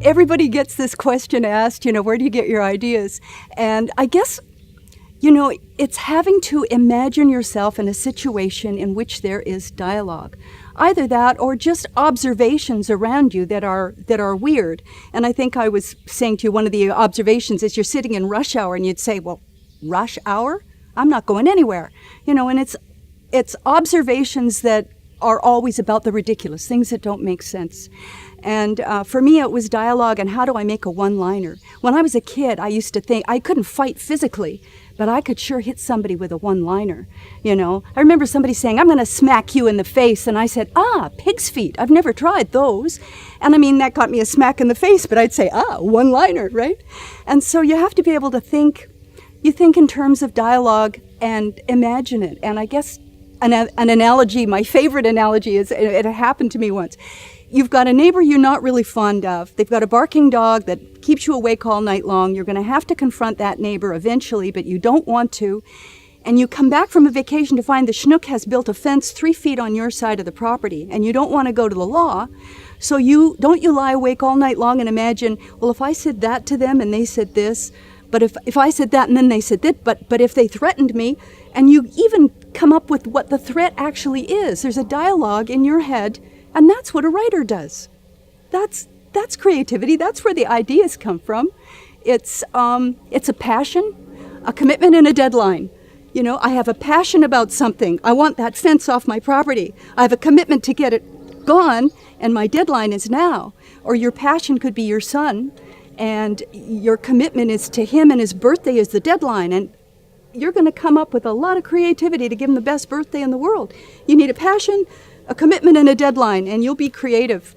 Everybody gets this question asked, where do you get your ideas? And I guess, it's having to imagine yourself in a situation in which there is dialogue. Either that or just observations around you that are weird. And I think I was saying to you, one of the observations is you're sitting in rush hour and you'd say, well, rush hour? I'm not going anywhere. And it's observations that are always about the ridiculous, things that don't make sense. And for me, it was dialogue and how do I make a one-liner. When I was a kid, I used to think I couldn't fight physically, but I could sure hit somebody with a one-liner. I remember somebody saying, I'm going to smack you in the face. And I said, pig's feet. I've never tried those. And that got me a smack in the face, but I'd say, one-liner, right? And so you have to be able to think. You think in terms of dialogue and imagine it. And I guess an analogy, my favorite analogy is, it happened to me once. You've got a neighbor you're not really fond of. They've got a barking dog that keeps you awake all night long. You're going to have to confront that neighbor eventually, but you don't want to. And you come back from a vacation to find the schnook has built a fence 3 feet on your side of the property, and you don't want to go to the law. So you lie awake all night long and imagine, well, if I said that to them and they said this, but if I said that and then they said that, but if they threatened me, and you even come up with what the threat actually is. There's a dialogue in your head, and that's what a writer does. That's creativity. That's where the ideas come from. It's a passion, a commitment, and a deadline. I have a passion about something. I want that fence off my property. I have a commitment to get it gone, and my deadline is now. Or your passion could be your son, and your commitment is to him, and his birthday is the deadline. And you're going to come up with a lot of creativity to give him the best birthday in the world. You need a passion, a commitment, and a deadline, and you'll be creative.